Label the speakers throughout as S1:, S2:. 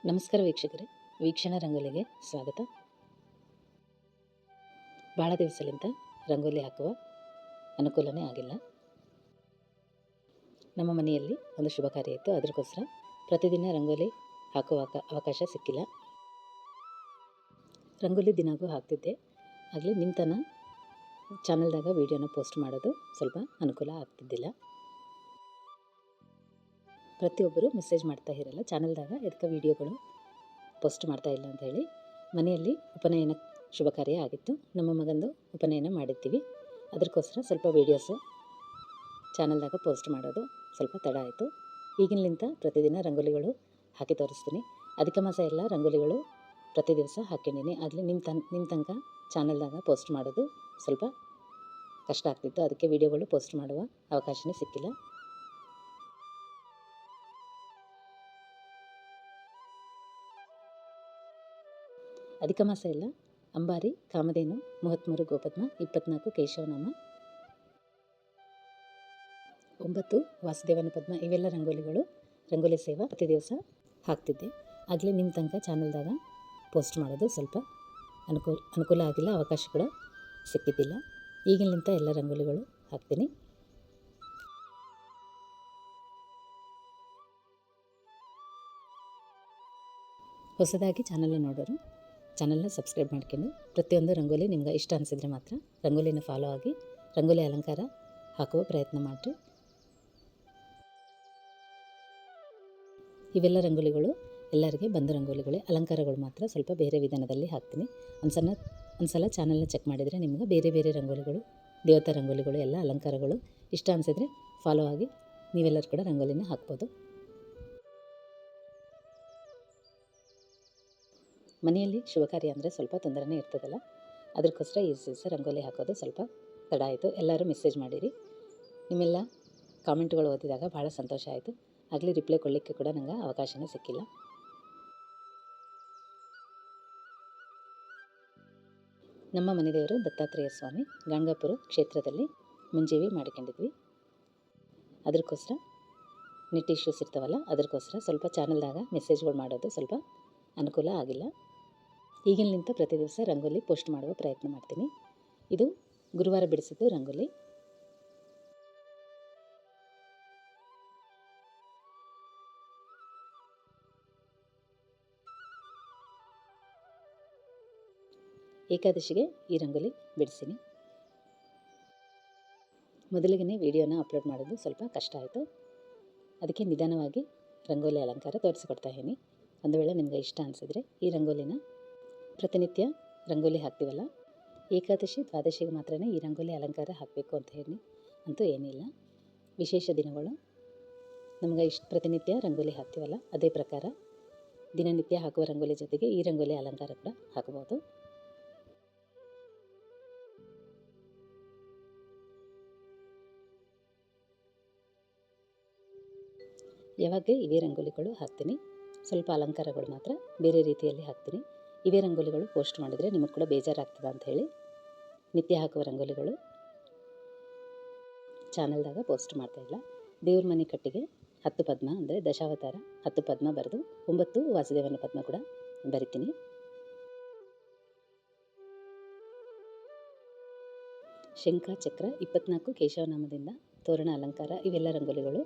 S1: ನಮಸ್ಕಾರ ವೀಕ್ಷಕರೇ, ವೀಕ್ಷಣ ರಂಗೋಲಿಗೆ ಸ್ವಾಗತ. ಭಾಳ ದಿವಸಲಿಂದ ರಂಗೋಲಿ ಹಾಕುವ ಅನುಕೂಲನೇ ಆಗಿಲ್ಲ. ನಮ್ಮ ಮನೆಯಲ್ಲಿ ಒಂದು ಶುಭ ಕಾರ್ಯ ಇತ್ತು, ಅದಕ್ಕೋಸ್ಕರ ಪ್ರತಿದಿನ ರಂಗೋಲಿ ಹಾಕುವ ಅವಕಾಶ ಸಿಕ್ಕಿಲ್ಲ. ರಂಗೋಲಿ ದಿನಾಗೂ ಹಾಕ್ತಿದ್ದೆ, ಆಗಲಿ ನಿಮ್ಮ ತನ ಚಾನಲ್ದಾಗ ವೀಡಿಯೋನ ಪೋಸ್ಟ್ ಮಾಡೋದು ಸ್ವಲ್ಪ ಅನುಕೂಲ ಆಗ್ತಿದ್ದಿಲ್ಲ. ಪ್ರತಿಯೊಬ್ಬರು ಮೆಸೇಜ್ ಮಾಡ್ತಾ ಇರಲ್ಲ, ಚಾನಲ್ದಾಗ ಎದಕ್ಕೆ ವೀಡಿಯೋಗಳು ಪೋಸ್ಟ್ ಮಾಡ್ತಾ ಇಲ್ಲ ಅಂತ ಹೇಳಿ. ಮನೆಯಲ್ಲಿ ಉಪನಯನ ಶುಭ ಕಾರ್ಯ ಆಗಿತ್ತು, ನಮ್ಮ ಮಗಂದು ಉಪನಯನ ಮಾಡಿರ್ತೀವಿ, ಅದಕ್ಕೋಸ್ಕರ ಸ್ವಲ್ಪ ವೀಡಿಯೋಸು ಚಾನಲ್ದಾಗ ಪೋಸ್ಟ್ ಮಾಡೋದು ಸ್ವಲ್ಪ ತಡ ಆಯಿತು. ಈಗಿನಲಿಂತ ಪ್ರತಿದಿನ ರಂಗೋಲಿಗಳು ಹಾಕಿ ತೋರಿಸ್ತೀನಿ. ಅಧಿಕ ಮಾಸ ಎಲ್ಲ ರಂಗೋಲಿಗಳು ಪ್ರತಿ ದಿವಸ ಹಾಕಿದ್ದೀನಿ, ಆಗಲಿ ನಿಮ್ಮ ತನಕ ಚಾನಲ್ದಾಗ ಪೋಸ್ಟ್ ಮಾಡೋದು ಸ್ವಲ್ಪ ಕಷ್ಟ ಆಗ್ತಿತ್ತು, ಅದಕ್ಕೆ ವೀಡಿಯೋಗಳು ಪೋಸ್ಟ್ ಮಾಡುವ ಅವಕಾಶನೇ ಸಿಕ್ಕಿಲ್ಲ. ಅಧಿಕ ಮಾಸ ಎಲ್ಲ ಅಂಬಾರಿ, ಕಾಮಧೇನು, 33 ಗೋಪದ್ಮ, 24 ಕೇಶವನಾಮ, 9 ವಾಸುದೇವನ ಪದ್ಮ, ಇವೆಲ್ಲ ರಂಗೋಲಿ ಸೇವಾ ಪ್ರತಿ ದಿವಸ ಹಾಕ್ತಿದ್ದೆ. ಆಗಲೇ ನಿಮ್ಮ ತನಕ ಚಾನಲ್ದಾಗ ಪೋಸ್ಟ್ ಮಾಡೋದು ಸ್ವಲ್ಪ ಅನುಕೂಲ ಆಗಿಲ್ಲ, ಅವಕಾಶ ಕೂಡ ಸಿಕ್ಕಿದ್ದಿಲ್ಲ. ಈಗಿನಲಿಂತ ಎಲ್ಲ ರಂಗೋಲಿಗಳು ಹಾಕ್ತೀನಿ. ಹೊಸದಾಗಿ ಚಾನಲ್ನ ನೋಡೋರು ಚಾನಲ್ನ ಸಬ್ಸ್ಕ್ರೈಬ್ ಮಾಡ್ಕೊಂಡು ಪ್ರತಿಯೊಂದು ರಂಗೋಲಿ ನಿಮ್ಗೆ ಇಷ್ಟ ಅನಿಸಿದರೆ ಮಾತ್ರ ರಂಗೋಲಿನ ಫಾಲೋ ಆಗಿ ರಂಗೋಲಿ ಅಲಂಕಾರ ಹಾಕುವ ಪ್ರಯತ್ನ ಮಾಡಿರಿ. ಇವೆಲ್ಲ ರಂಗೋಲಿಗಳು ಎಲ್ಲರಿಗೆ ಬಂದ ರಂಗೋಲಿಗಳೇ, ಅಲಂಕಾರಗಳು ಮಾತ್ರ ಸ್ವಲ್ಪ ಬೇರೆ ವಿಧಾನದಲ್ಲಿ ಹಾಕ್ತೀನಿ. ಒಂದ್ಸಲ ಚಾನಲ್ನ ಚೆಕ್ ಮಾಡಿದರೆ ನಿಮ್ಗೆ ಬೇರೆ ಬೇರೆ ರಂಗೋಲಿಗಳು, ದೇವತಾ ರಂಗೋಲಿಗಳು, ಎಲ್ಲ ಅಲಂಕಾರಗಳು ಇಷ್ಟ ಅನಿಸಿದರೆ ಫಾಲೋ ಆಗಿ ನೀವೆಲ್ಲರೂ ಕೂಡ ರಂಗೋಲಿನ ಹಾಕ್ಬೋದು. ಮನೆಯಲ್ಲಿ ಶುಭ ಕಾರ್ಯ ಅಂದರೆ ಸ್ವಲ್ಪ ತೊಂದರೆನೇ ಇರ್ತದಲ್ಲ, ಅದಕ್ಕೋಸ್ಕರ ಈ ದಿವಸ ರಂಗೋಲಿ ಹಾಕೋದು ಸ್ವಲ್ಪ ತಡ ಆಯಿತು. ಎಲ್ಲರೂ ಮೆಸೇಜ್ ಮಾಡಿರಿ, ನಿಮ್ಮೆಲ್ಲ ಕಾಮೆಂಟ್ಗಳು ಓದಿದಾಗ ಭಾಳ ಸಂತೋಷ ಆಯಿತು. ಆಗಲಿ ರಿಪ್ಲೈ ಕೊಡಲಿಕ್ಕೆ ಕೂಡ ನಂಗೆ ಅವಕಾಶನೇ ಸಿಕ್ಕಿಲ್ಲ. ನಮ್ಮ ಮನೆ ದೇವರು ದತ್ತಾತ್ರೇಯ ಸ್ವಾಮಿ, ಗಾಣಗಾಪುರ ಕ್ಷೇತ್ರದಲ್ಲಿ ಮುಂಜೀವಿ ಮಾಡಿಕೊಂಡಿದ್ವಿ. ಅದಕ್ಕೋಸ್ಕರ ನೆಟ್ ಇಶ್ಯೂಸ್ ಇರ್ತಾವಲ್ಲ, ಅದಕ್ಕೋಸ್ಕರ ಸ್ವಲ್ಪ ಚಾನಲ್ದಾಗ ಮೆಸೇಜ್ಗಳು ಮಾಡೋದು ಸ್ವಲ್ಪ ಅನುಕೂಲ ಆಗಿಲ್ಲ. ಈಗಿನಲಿಂತ ಪ್ರತಿ ದಿವಸ ರಂಗೋಲಿ ಪೋಸ್ಟ್ ಮಾಡುವ ಪ್ರಯತ್ನ ಮಾಡ್ತೀನಿ. ಇದು ಗುರುವಾರ ಬಿಡಿಸಿದ್ದು ರಂಗೋಲಿ. ಏಕಾದಶಿಗೆ ಈ ರಂಗೋಲಿ ಬಿಡಿಸಿನಿ. ಮೊದಲಿಗೆ ವಿಡಿಯೋನ ಅಪ್ಲೋಡ್ ಮಾಡೋದು ಸ್ವಲ್ಪ ಕಷ್ಟ ಆಯಿತು, ಅದಕ್ಕೆ ನಿಧಾನವಾಗಿ ರಂಗೋಲಿ ಅಲಂಕಾರ ತೋರಿಸಿಕೊಡ್ತಾ ಇದ್ದೀನಿ. ಒಂದು ವೇಳೆ ನಿಮಗೆ ಇಷ್ಟ ಅನಿಸಿದರೆ ಈ ರಂಗೋಲಿನ ಪ್ರತಿನಿತ್ಯ ರಂಗೋಲಿ ಹಾಕ್ತೀವಲ್ಲ, ಏಕಾದಶಿ ದ್ವಾದಶಿಗೆ ಮಾತ್ರ ಈ ರಂಗೋಲಿ ಅಲಂಕಾರ ಹಾಕಬೇಕು ಅಂತ ಹೇಳಿ ಅಂತೂ ಏನಿಲ್ಲ. ವಿಶೇಷ ದಿನಗಳು ನಮಗೆ ಪ್ರತಿನಿತ್ಯ ರಂಗೋಲಿ ಹಾಕ್ತೀವಲ್ಲ, ಅದೇ ಪ್ರಕಾರ ದಿನನಿತ್ಯ ಹಾಕುವ ರಂಗೋಲಿ ಜೊತೆಗೆ ಈ ರಂಗೋಲಿ ಅಲಂಕಾರ ಕೂಡ ಹಾಕಬಹುದು. ಯಾವಾಗ ಇವೇ ರಂಗೋಲಿಗಳು ಹಾಕ್ತೀನಿ, ಸ್ವಲ್ಪ ಅಲಂಕಾರಗಳು ಮಾತ್ರ ಬೇರೆ ರೀತಿಯಲ್ಲಿ ಹಾಕ್ತೀನಿ. ಇವೇ ರಂಗೋಲಿಗಳು ಪೋಸ್ಟ್ ಮಾಡಿದರೆ ನಿಮಗೆ ಕೂಡ ಬೇಜಾರಾಗ್ತದೆ ಅಂತ ಹೇಳಿ ನಿತ್ಯ ಹಾಕುವ ರಂಗೋಲಿಗಳು ಚಾನಲ್ದಾಗ ಪೋಸ್ಟ್ ಮಾಡ್ತಾಯಿಲ್ಲ. ದೇವ್ರ ಮನೆ ಕಟ್ಟಿಗೆ 10 ಪದ್ಮ ಅಂದರೆ ದಶಾವತಾರ 10 ಪದ್ಮ ಬರೆದು 9 ವಾಸುದೇವನ ಪದ್ಮ ಕೂಡ ಬರಿತೀನಿ. ಶಂಖ ಚಕ್ರ 24 ಕೇಶವನಾಮದಿಂದ ತೋರಣ ಅಲಂಕಾರ, ಇವೆಲ್ಲ ರಂಗೋಲಿಗಳು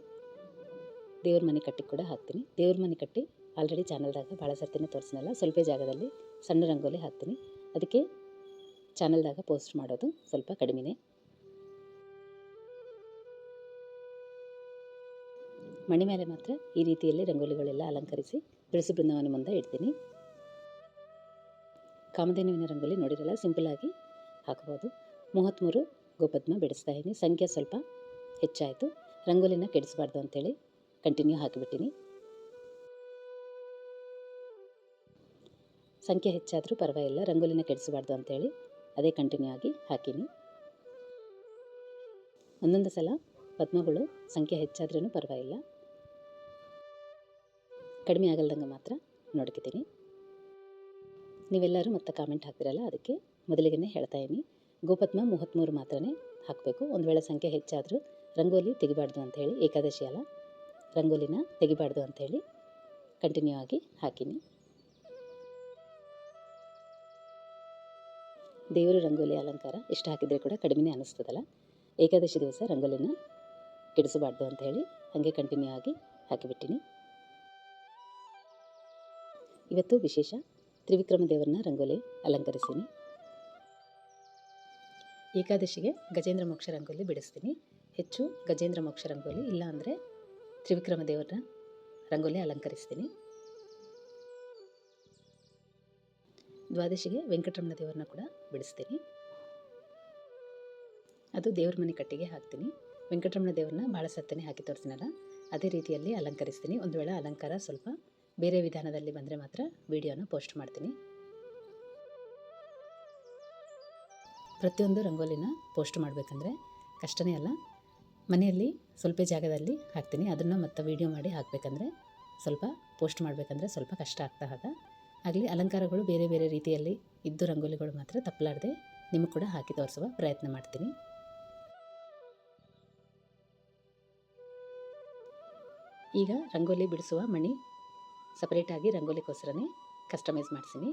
S1: ದೇವ್ರ ಮನೆ ಕಟ್ಟಿ ಕೂಡ ಹಾಕ್ತೀನಿ. ದೇವ್ರ ಮನೆ ಕಟ್ಟಿ ಆಲ್ರೆಡಿ ಚಾನಲ್ದಾಗ ಭಾಳ ಸರ್ತಿನೇ ತೋರಿಸಿನಲ್ಲ, ಸ್ವಲ್ಪ ಜಾಗದಲ್ಲಿ ಸಣ್ಣ ರಂಗೋಲಿ ಹಾಕ್ತೀನಿ, ಅದಕ್ಕೆ ಚಾನಲ್ದಾಗ ಪೋಸ್ಟ್ ಮಾಡೋದು ಸ್ವಲ್ಪ ಕಡಿಮೆನೇ. ಮಣಿ ಮೇಲೆ ಮಾತ್ರ ಈ ರೀತಿಯಲ್ಲಿ ರಂಗೋಲಿಗಳೆಲ್ಲ ಅಲಂಕರಿಸಿ ತುಳಸಿ ಬೃಂದಾವನ ಮುಂದೆ ಇಡ್ತೀನಿ. ಕಾಮಧೇನುವಿನ ರಂಗೋಲಿ ನೋಡಿರಲ್ಲ, ಸಿಂಪಲ್ಲಾಗಿ ಹಾಕ್ಬೋದು. 33 ಗೋಪದ್ಮ ಬಿಡಿಸ್ತಾ ಇದ್ದೀನಿ. ಸಂಖ್ಯೆ ಸ್ವಲ್ಪ ಹೆಚ್ಚಾಯಿತು, ರಂಗೋಲಿನ ಕೆಡಿಸಬಾರ್ದು ಅಂತೇಳಿ ಕಂಟಿನ್ಯೂ ಹಾಕಿಬಿಟ್ಟಿನಿ. ಸಂಖ್ಯೆ ಹೆಚ್ಚಾದರೂ ಪರವಾಗಿಲ್ಲ, ರಂಗೋಲಿನ ಕೆಡಿಸಬಾರ್ದು ಅಂತೇಳಿ ಅದೇ ಕಂಟಿನ್ಯೂ ಆಗಿ ಹಾಕೀನಿ. ಒಂದೊಂದು ಸಲ ಪದ್ಮಗಳು ಸಂಖ್ಯೆ ಹೆಚ್ಚಾದ್ರೂ ಪರವಾಗಿಲ್ಲ, ಕಡಿಮೆ ಆಗಲ್ದಂಗೆ ಮಾತ್ರ ನೋಡ್ಕೊತೀನಿ. ನೀವೆಲ್ಲರೂ ಮತ್ತೆ ಕಾಮೆಂಟ್ ಹಾಕ್ತಿರಲ್ಲ, ಅದಕ್ಕೆ ಮೊದಲಿಗೆ ಹೇಳ್ತಾ ಇದ್ದೀನಿ, ಗೋಪದ್ಮ 33 ಮಾತ್ರ ಹಾಕಬೇಕು. ಒಂದು ವೇಳೆ ಸಂಖ್ಯೆ ಹೆಚ್ಚಾದರೂ ರಂಗೋಲಿ ತೆಗಿಬಾರ್ದು ಅಂಥೇಳಿ, ಏಕಾದಶಿ ಅಲ್ಲ ರಂಗೋಲಿನ ತೆಗಿಬಾರ್ದು ಅಂಥೇಳಿ ಕಂಟಿನ್ಯೂ ಆಗಿ ಹಾಕಿನಿ. ದೇವರು ರಂಗೋಲಿ ಅಲಂಕಾರ ಎಷ್ಟು ಹಾಕಿದರೆ ಕೂಡ ಕಡಿಮೆ ಅನ್ನಿಸ್ತದಲ್ಲ. ಏಕಾದಶಿ ದಿವಸ ರಂಗೋಲಿನ ಕೆಡಿಸಬಾರ್ದು ಅಂತ ಹೇಳಿ ಹಾಗೆ ಕಂಟಿನ್ಯೂ ಆಗಿ ಹಾಕಿಬಿಟ್ಟಿನಿ. ಇವತ್ತು ವಿಶೇಷ ತ್ರಿವಿಕ್ರಮ ದೇವರನ್ನ ರಂಗೋಲಿ ಅಲಂಕರಿಸ್ತೀನಿ. ಏಕಾದಶಿಗೆ ಗಜೇಂದ್ರ ಮೋಕ್ಷ ರಂಗೋಲಿ ಬಿಡಿಸ್ತೀನಿ. ಹೆಚ್ಚು ಗಜೇಂದ್ರ ಮೋಕ್ಷ ರಂಗೋಲಿ, ಇಲ್ಲ ಅಂದರೆ ತ್ರಿವಿಕ್ರಮ ದೇವರನ್ನ ರಂಗೋಲಿ ಅಲಂಕರಿಸ್ತೀನಿ. ದ್ವಾದಶಿಗೆ ವೆಂಕಟರಮಣ ದೇವರನ್ನ ಕೂಡ ಬಿಡಿಸ್ತೀನಿ. ಅದು ದೇವ್ರ ಮನೆ ಕಟ್ಟಿಗೆ ಹಾಕ್ತೀನಿ. ವೆಂಕಟರಮಣ ದೇವ್ರನ್ನ ಭಾಳ ಸತ್ತನೆ ಹಾಕಿ ತೋರಿಸ್ತೀನಲ್ಲ, ಅದೇ ರೀತಿಯಲ್ಲಿ ಅಲಂಕರಿಸ್ತೀನಿ. ಒಂದು ವೇಳೆ ಅಲಂಕಾರ ಸ್ವಲ್ಪ ಬೇರೆ ವಿಧಾನದಲ್ಲಿ ಬಂದರೆ ಮಾತ್ರ ವಿಡಿಯೋನ ಪೋಸ್ಟ್ ಮಾಡ್ತೀನಿ. ಪ್ರತಿಯೊಂದು ರಂಗೋಲಿನ ಪೋಸ್ಟ್ ಮಾಡಬೇಕಂದ್ರೆ ಕಷ್ಟನೇ ಅಲ್ಲ. ಮನೆಯಲ್ಲಿ ಸ್ವಲ್ಪ ಜಾಗದಲ್ಲಿ ಹಾಕ್ತೀನಿ, ಅದನ್ನು ಮತ್ತೆ ವಿಡಿಯೋ ಮಾಡಿ ಹಾಕಬೇಕಂದ್ರೆ ಸ್ವಲ್ಪ ಪೋಸ್ಟ್ ಮಾಡಬೇಕಂದ್ರೆ ಸ್ವಲ್ಪ ಕಷ್ಟ ಆಗ್ತಾ ಆಗಲಿ. ಅಲಂಕಾರಗಳು ಬೇರೆ ಬೇರೆ ರೀತಿಯಲ್ಲಿ ಇದ್ದು ರಂಗೋಲಿಗಳು ಮಾತ್ರ ತಪ್ಪಲಾರದೆ ನಿಮಗೆ ಕೂಡ ಹಾಕಿ ತೋರಿಸುವ ಪ್ರಯತ್ನ ಮಾಡ್ತೀನಿ. ಈಗ ರಂಗೋಲಿ ಬಿಡಿಸುವ ಮಣಿ ಸಪ್ರೇಟಾಗಿ ರಂಗೋಲಿಗೋಸ್ಕರನೇ ಕಸ್ಟಮೈಸ್ ಮಾಡಿಸಿನಿ.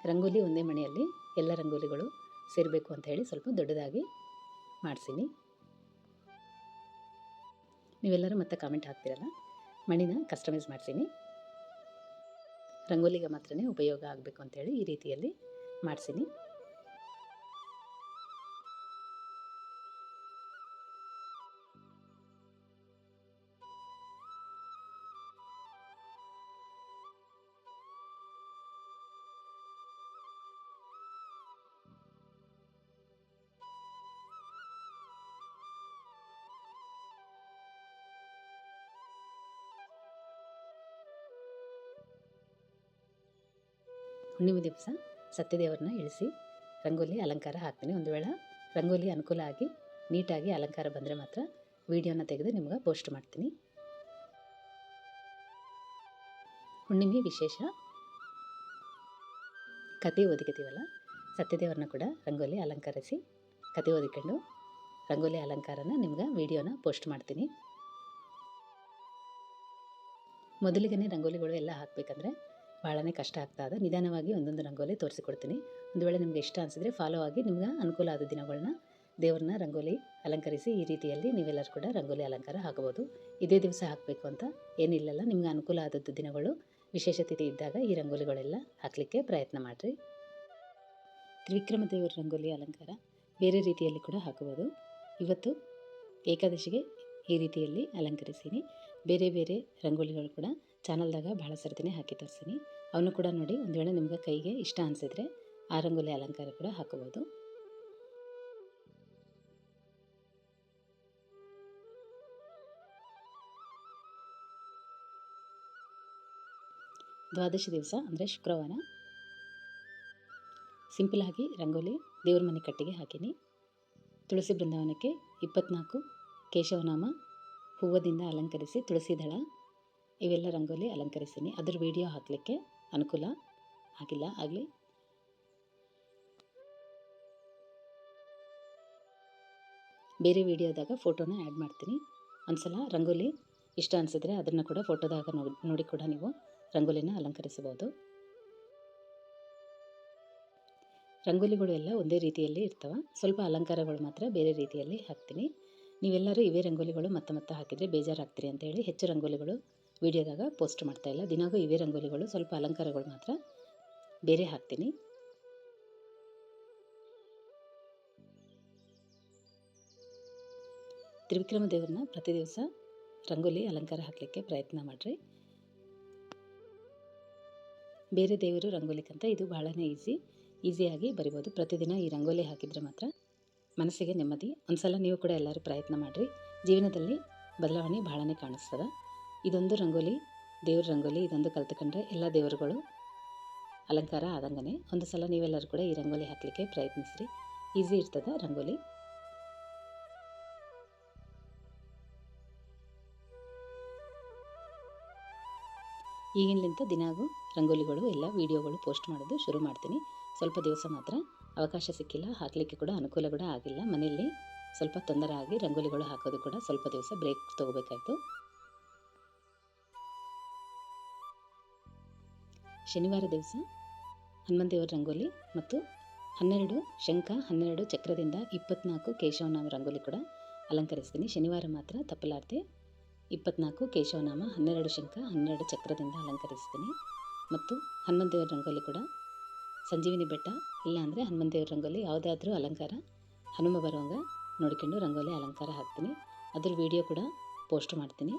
S1: ರಂಗೋಲಿ ಒಂದೇ ಮಣೆಯಲ್ಲಿ ಎಲ್ಲ ರಂಗೋಲಿಗಳು ಸೇರಬೇಕು ಅಂತ ಹೇಳಿ ಸ್ವಲ್ಪ ದೊಡ್ಡದಾಗಿ ಮಾಡಿಸಿನಿ. ನೀವೆಲ್ಲರೂ ಮತ್ತೆ ಕಾಮೆಂಟ್ ಹಾಕ್ತಿರಲ್ಲ, ಮಣಿನ ಕಸ್ಟಮೈಸ್ ಮಾಡಿಸಿನಿ. ರಂಗೋಲಿಗೆ ಮಾತ್ರ ಉಪಯೋಗ ಆಗಬೇಕು ಅಂತೇಳಿ ಈ ರೀತಿಯಲ್ಲಿ ಮಾಡಿಸಿನಿ. ಹುಣ್ಣಿಮೆ ದಿವಸ ಸತ್ಯದೇವರನ್ನ ಇಳಿಸಿ ರಂಗೋಲಿ ಅಲಂಕಾರ ಹಾಕ್ತೀನಿ. ಒಂದು ವೇಳೆ ರಂಗೋಲಿ ಅನುಕೂಲ ಆಗಿ ನೀಟಾಗಿ ಅಲಂಕಾರ ಬಂದರೆ ಮಾತ್ರ ವಿಡಿಯೋನ ತೆಗೆದು ನಿಮ್ಗೆ ಪೋಸ್ಟ್ ಮಾಡ್ತೀನಿ. ಹುಣ್ಣಿಮೆ ವಿಶೇಷ ಕತೆ ಓದಿಕತೀವಲ್ಲ, ಸತ್ಯದೇವರನ್ನ ಕೂಡ ರಂಗೋಲಿ ಅಲಂಕರಿಸಿ ಕತೆ ಓದಿಕೊಂಡು ರಂಗೋಲಿ ಅಲಂಕಾರನ ನಿಮ್ಗೆ ವಿಡಿಯೋನ ಪೋಸ್ಟ್ ಮಾಡ್ತೀನಿ. ಮೊದಲಿಗೆ ರಂಗೋಲಿಗಳು ಎಲ್ಲ ಹಾಕಬೇಕಂದ್ರೆ ಭಾಳನೇ ಕಷ್ಟ ಆಗ್ತದೆ. ನಿಧಾನವಾಗಿ ಒಂದೊಂದು ರಂಗೋಲಿ ತೋರಿಸಿಕೊಡ್ತೀನಿ. ಒಂದು ವೇಳೆ ನಿಮಗೆ ಇಷ್ಟ ಅನಿಸಿದ್ರೆ ಫಾಲೋ ಆಗಿ ನಿಮ್ಗೆ ಅನುಕೂಲ ಆದ ದಿನಗಳನ್ನ ದೇವ್ರನ್ನ ರಂಗೋಲಿ ಅಲಂಕರಿಸಿ ಈ ರೀತಿಯಲ್ಲಿ ನೀವೆಲ್ಲರೂ ಕೂಡ ರಂಗೋಲಿ ಅಲಂಕಾರ ಹಾಕಬಹುದು. ಇದೇ ದಿವಸ ಹಾಕಬೇಕು ಅಂತ ಏನಿಲ್ಲಲ್ಲ, ನಿಮ್ಗೆ ಅನುಕೂಲ ಆದದ್ದು ದಿನಗಳು ವಿಶೇಷ ತಿಥಿ ಇದ್ದಾಗ ಈ ರಂಗೋಲಿಗಳೆಲ್ಲ ಹಾಕಲಿಕ್ಕೆ ಪ್ರಯತ್ನ ಮಾಡಿರಿ. ತ್ರಿವಿಕ್ರಮ ದೇವರ ರಂಗೋಲಿ ಅಲಂಕಾರ ಬೇರೆ ರೀತಿಯಲ್ಲಿ ಕೂಡ ಹಾಕಬಹುದು. ಇವತ್ತು ಏಕಾದಶಿಗೆ ಈ ರೀತಿಯಲ್ಲಿ ಅಲಂಕರಿಸೀನಿ. ಬೇರೆ ಬೇರೆ ರಂಗೋಲಿಗಳು ಕೂಡ ಚಾನಲ್ದಾಗ ಭಾಳ ಸರ್ತಿನೇ ಹಾಕಿ ತೋರಿಸ್ತೀನಿ. ಅವನು ಕೂಡ ನೋಡಿ, ಒಂದು ವೇಳೆ ನಿಮ್ಗೆ ಕೈಗೆ ಇಷ್ಟ ಅನಿಸಿದ್ರೆ ಆ ರಂಗೋಲಿ ಅಲಂಕಾರ ಕೂಡ ಹಾಕಬಹುದು. ದ್ವಾದಶಿ ದಿವಸ ಅಂದರೆ ಶುಕ್ರವಾರ ಸಿಂಪಲಾಗಿ ರಂಗೋಲಿ ದೇವ್ರ ಮನೆ ಕಟ್ಟಿಗೆ ಹಾಕೀನಿ. ತುಳಸಿ ಬೃಂದಾವನಕ್ಕೆ 24 ಕೇಶವನಾಮ ಹೂವದಿಂದ ಅಲಂಕರಿಸಿ ತುಳಸಿ ದಳ ಇವೆಲ್ಲ ರಂಗೋಲಿ ಅಲಂಕರಿಸೀನಿ. ಅದ್ರ ವಿಡಿಯೋ ಹಾಕಲಿಕ್ಕೆ ಅನುಕೂಲ ಆಗಿಲ್ಲ. ಆಗಲಿ ಬೇರೆ ವಿಡಿಯೋದಾಗ ಫೋಟೋನ ಆ್ಯಡ್ ಮಾಡ್ತೀನಿ. ಒಂದ್ಸಲ ರಂಗೋಲಿ ಇಷ್ಟ ಅನಿಸಿದ್ರೆ ಅದನ್ನು ಕೂಡ ಫೋಟೋದಾಗ ನೋಡಿ ಕೂಡ ನೀವು ರಂಗೋಲಿನ ಅಲಂಕರಿಸಬಹುದು. ರಂಗೋಲಿಗಳು ಎಲ್ಲ ಒಂದೇ ರೀತಿಯಲ್ಲಿ ಇರ್ತವೆ, ಸ್ವಲ್ಪ ಅಲಂಕಾರಗಳು ಮಾತ್ರ ಬೇರೆ ರೀತಿಯಲ್ಲಿ ಹಾಕ್ತೀನಿ. ನೀವೆಲ್ಲರೂ ಇವೇ ರಂಗೋಲಿಗಳು ಮತ್ತೆ ಹಾಕಿದರೆ ಬೇಜಾರಾಗ್ತೀರಿ ಅಂತೇಳಿ ಹೆಚ್ಚು ರಂಗೋಲಿಗಳು ವಿಡಿಯೋದಾಗ ಪೋಸ್ಟ್ ಮಾಡ್ತಾಯಿಲ್ಲ. ದಿನಾಗೂ ಇವೇ ರಂಗೋಲಿಗಳು, ಸ್ವಲ್ಪ ಅಲಂಕಾರಗಳು ಮಾತ್ರ ಬೇರೆ ಹಾಕ್ತೀನಿ. ತ್ರಿವಿಕ್ರಮ ದೇವ್ರನ್ನ ಪ್ರತಿ ದಿವಸ ರಂಗೋಲಿ ಅಲಂಕಾರ ಹಾಕಲಿಕ್ಕೆ ಪ್ರಯತ್ನ ಮಾಡಿರಿ. ಬೇರೆ ದೇವರು ರಂಗೋಲಿಕ್ಕಿಂತ ಇದು ಭಾಳನೇ ಈಸಿಯಾಗಿ ಬರಿಬೋದು. ಪ್ರತಿದಿನ ಈ ರಂಗೋಲಿ ಹಾಕಿದರೆ ಮಾತ್ರ ಮನಸ್ಸಿಗೆ ನೆಮ್ಮದಿ. ಒಂದ್ಸಲ ನೀವು ಕೂಡ ಎಲ್ಲರೂ ಪ್ರಯತ್ನ ಮಾಡಿರಿ, ಜೀವನದಲ್ಲಿ ಬದಲಾವಣೆ ಭಾಳನೇ ಕಾಣಿಸ್ತದೆ. ಇದೊಂದು ರಂಗೋಲಿ, ದೇವ್ರ ರಂಗೋಲಿ ಇದೊಂದು ಕಲ್ತ್ಕೊಂಡ್ರೆ ಎಲ್ಲ ದೇವರುಗಳು ಅಲಂಕಾರ ಆದಂಗನೆ. ಒಂದು ಸಲ ನೀವೆಲ್ಲರೂ ಕೂಡ ಈ ರಂಗೋಲಿ ಹಾಕಲಿಕ್ಕೆ ಪ್ರಯತ್ನಿಸ್ರಿ, ಈಸಿ ಇರ್ತದೆ ರಂಗೋಲಿ. ಈಗಿನಲಿಂತ ದಿನಾಗೂ ರಂಗೋಲಿಗಳು ಎಲ್ಲ ವಿಡಿಯೋಗಳು ಪೋಸ್ಟ್ ಮಾಡೋದು ಶುರು ಮಾಡ್ತೀನಿ. ಸ್ವಲ್ಪ ದಿವಸ ಮಾತ್ರ ಅವಕಾಶ ಸಿಕ್ಕಿಲ್ಲ, ಹಾಕಲಿಕ್ಕೆ ಕೂಡ ಅನುಕೂಲ ಕೂಡ ಆಗಿಲ್ಲ. ಮನೆಯಲ್ಲಿ ಸ್ವಲ್ಪ ತೊಂದರೆ ಆಗಿ ರಂಗೋಲಿಗಳು ಹಾಕೋದು ಕೂಡ ಸ್ವಲ್ಪ ದಿವಸ ಬ್ರೇಕ್ ತೊಗೋಬೇಕಾಯ್ತು. ಶನಿವಾರ ದಿವಸ ಹನುಮಂತ ದೇವರ ರಂಗೋಲಿ ಮತ್ತು 12 ಶಂಖ 12 ಚಕ್ರದಿಂದ 24 ಕೇಶವನಾಮ ರಂಗೋಲಿ ಕೂಡ ಅಲಂಕರಿಸ್ತೀನಿ. ಶನಿವಾರ ಮಾತ್ರ ತಪ್ಪಲಾರದೆ 24 ಕೇಶವನಾಮ 12 ಶಂಖ 12 ಚಕ್ರದಿಂದ ಅಲಂಕರಿಸ್ತೀನಿ. ಮತ್ತು ಹನುಮಂತ ದೇವರ ರಂಗೋಲಿ ಕೂಡ ಸಂಜೀವಿನಿ ಬೆಟ್ಟ ಇಲ್ಲಾಂದರೆ ಹನುಮಂತ ದೇವರ ರಂಗೋಲಿ ಯಾವುದಾದ್ರೂ ಅಲಂಕಾರ ಹನುಮ ಬರುವಂಗ ನೋಡಿಕೊಂಡು ರಂಗೋಲಿ ಅಲಂಕಾರ ಹಾಕ್ತೀನಿ. ಅದ್ರ ವಿಡಿಯೋ ಕೂಡ ಪೋಸ್ಟ್ ಮಾಡ್ತೀನಿ.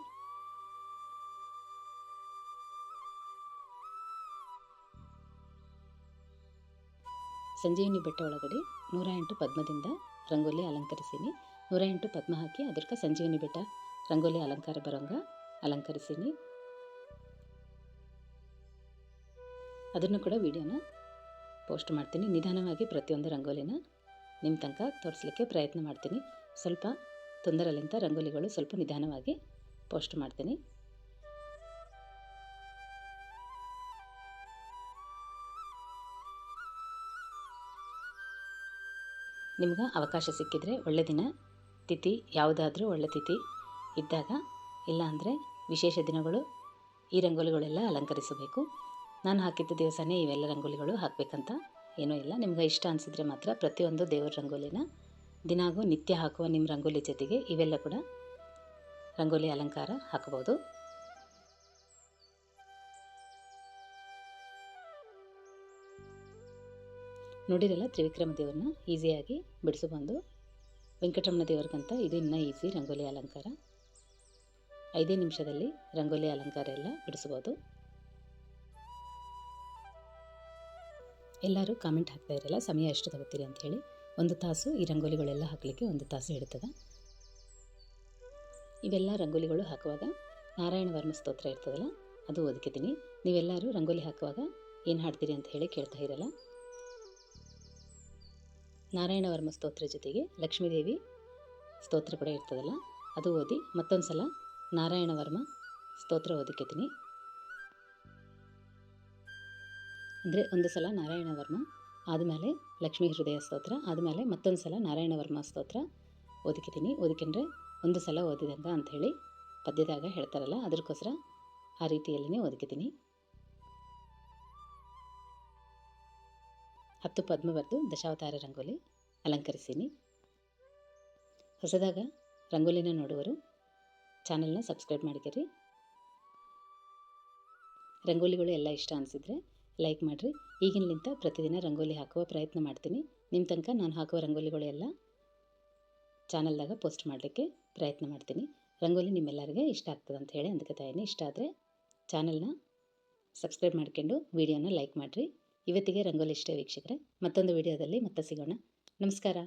S1: ಸಂಜೀವಿನಿ ಬೆಟ್ಟ ಒಳಗಡೆ 108 ಪದ್ಮದಿಂದ ರಂಗೋಲಿ ಅಲಂಕರಿಸೀನಿ. 108 ಪದ್ಮ ಹಾಕಿ ಅದಕ್ಕೆ ಸಂಜೀವಿನಿ ಬೆಟ್ಟ ರಂಗೋಲಿ ಅಲಂಕಾರ ಬರೋಂಗ ಅಲಂಕರಿಸೀನಿ. ಅದನ್ನು ಕೂಡ ವಿಡಿಯೋನ ಪೋಸ್ಟ್ ಮಾಡ್ತೀನಿ. ನಿಧಾನವಾಗಿ ಪ್ರತಿಯೊಂದು ರಂಗೋಲಿನ ನಿಮ್ಮ ತನಕ ತೋರಿಸ್ಲಿಕ್ಕೆ ಪ್ರಯತ್ನ ಮಾಡ್ತೀನಿ. ಸ್ವಲ್ಪ ತೊಂದರೆಲಿಂದ ರಂಗೋಲಿಗಳು ಸ್ವಲ್ಪ ನಿಧಾನವಾಗಿ ಪೋಸ್ಟ್ ಮಾಡ್ತೀನಿ. ನಿಮ್ಗೆ ಅವಕಾಶ ಸಿಕ್ಕಿದರೆ ಒಳ್ಳೆ ದಿನ ತಿಥಿ ಯಾವುದಾದ್ರೂ ಒಳ್ಳೆ ತಿಥಿ ಇದ್ದಾಗ ಇಲ್ಲಾಂದರೆ ವಿಶೇಷ ದಿನಗಳು ಈ ರಂಗೋಲಿಗಳೆಲ್ಲ ಅಲಂಕರಿಸಬೇಕು. ನಾನು ಹಾಕಿದ್ದ ದಿವಸನೇ ಇವೆಲ್ಲ ರಂಗೋಲಿಗಳು ಹಾಕಬೇಕಂತ ಏನೂ ಇಲ್ಲ. ನಿಮ್ಗೆ ಇಷ್ಟ ಅನಿಸಿದರೆ ಮಾತ್ರ ಪ್ರತಿಯೊಂದು ದೇವರ ರಂಗೋಲಿನ ದಿನಾಗೂ ನಿತ್ಯ ಹಾಕುವ ನಿಮ್ಮ ರಂಗೋಲಿ ಜೊತೆಗೆ ಇವೆಲ್ಲ ಕೂಡ ರಂಗೋಲಿ ಅಲಂಕಾರ ಹಾಕಬಹುದು. ನೋಡಿರಲ್ಲ, ತ್ರಿವಿಕ್ರಮ ದೇವ್ರನ್ನ ಈಸಿಯಾಗಿ ಬಿಡಿಸಬಹುದು. ವೆಂಕಟರಮಣ ದೇವ್ರಿಗಂತ ಇದು ಇನ್ನೂ ಈಸಿ ರಂಗೋಲಿ ಅಲಂಕಾರ. 5 ನಿಮಿಷದಲ್ಲಿ ರಂಗೋಲಿ ಅಲಂಕಾರ ಎಲ್ಲ ಬಿಡಿಸ್ಬೋದು. ಎಲ್ಲರೂ ಕಾಮೆಂಟ್ ಹಾಕ್ತಾ ಇರಲ್ಲ ಸಮಯ ಎಷ್ಟು ತಗೋತೀರಿ ಅಂಥೇಳಿ. 1 ತಾಸು ಈ ರಂಗೋಲಿಗಳೆಲ್ಲ ಹಾಕಲಿಕ್ಕೆ 1 ತಾಸು ಹಿಡಿತದೆ. ಇವೆಲ್ಲ ರಂಗೋಲಿಗಳು ಹಾಕುವಾಗ ನಾರಾಯಣ ವರ್ಮ ಸ್ತೋತ್ರ ಇರ್ತದಲ್ಲ ಅದು ಓದ್ಕೊತೀನಿ. ನೀವೆಲ್ಲರೂ ರಂಗೋಲಿ ಹಾಕುವಾಗ ಏನು ಹಾಡ್ತೀರಿ ಅಂತ ಹೇಳಿ ಕೇಳ್ತಾ ಇರಲ್ಲ. ನಾರಾಯಣ ವರ್ಮ ಸ್ತೋತ್ರ ಜೊತೆಗೆ ಲಕ್ಷ್ಮೀದೇವಿ ಸ್ತೋತ್ರ ಕೂಡ ಇರ್ತದಲ್ಲ ಅದು ಓದಿ ಮತ್ತೊಂದು ಸಲ ನಾರಾಯಣ ವರ್ಮ ಸ್ತೋತ್ರ ಓದಿಕೊತೀನಿ. ಅಂದರೆ ಒಂದು ಸಲ ನಾರಾಯಣ ವರ್ಮ ಆದಮೇಲೆ ಲಕ್ಷ್ಮೀ ಹೃದಯ ಸ್ತೋತ್ರ ಆದಮೇಲೆ ಮತ್ತೊಂದು ಸಲ ನಾರಾಯಣ ವರ್ಮ ಸ್ತೋತ್ರ ಓದಿಕೊತೀನಿ. ಓದಿಕೊಂಡ್ರೆ ಒಂದು ಸಲ ಓದಿದಂಗ ಅಂಥೇಳಿ ಪದ್ಯದಾಗ ಹೇಳ್ತಾರಲ್ಲ ಅದಕ್ಕೋಸ್ಕರ ಆ ರೀತಿಯಲ್ಲಿನೇ ಓದಿಕೊತೀನಿ. 10 ಪದ್ಮ ಬರೆದು ದಶಾವತಾರ ರಂಗೋಲಿ ಅಲಂಕರಿಸೀನಿ. ಹೊಸದಾಗ ರಂಗೋಲಿನ ನೋಡುವರು ಚಾನಲ್ನ ಸಬ್ಸ್ಕ್ರೈಬ್ ಮಾಡಿಕರಿ. ರಂಗೋಲಿಗಳು ಎಲ್ಲ ಇಷ್ಟ ಅನಿಸಿದರೆ ಲೈಕ್ ಮಾಡಿರಿ. ಈಗಿನಲಿಂದ ಪ್ರತಿದಿನ ರಂಗೋಲಿ ಹಾಕುವ ಪ್ರಯತ್ನ ಮಾಡ್ತೀನಿ. ನಿಮ್ಮ ತನಕ ನಾನು ಹಾಕುವ ರಂಗೋಲಿಗಳು ಎಲ್ಲ ಚಾನಲ್ದಾಗ ಪೋಸ್ಟ್ ಮಾಡಲಿಕ್ಕೆ ಪ್ರಯತ್ನ ಮಾಡ್ತೀನಿ. ರಂಗೋಲಿ ನಿಮ್ಮೆಲ್ಲರಿಗೆ ಇಷ್ಟ ಆಗ್ತದೆ ಅಂತ ಹೇಳಿ ಅಂದ್ಕೊತಾಯಿನಿ. ಇಷ್ಟ ಆದರೆ ಚಾನಲ್ನ ಸಬ್ಸ್ಕ್ರೈಬ್ ಮಾಡ್ಕೊಂಡು ವಿಡಿಯೋನ ಲೈಕ್ ಮಾಡಿರಿ. ಇವತ್ತಿಗೆ ರಂಗೋಲಿ ಇಷ್ಟೇ ವೀಕ್ಷಕರೇ. ಮತ್ತೊಂದು ವಿಡಿಯೋದಲ್ಲಿ ಮತ್ತೆ ಸಿಗೋಣ. ನಮಸ್ಕಾರ.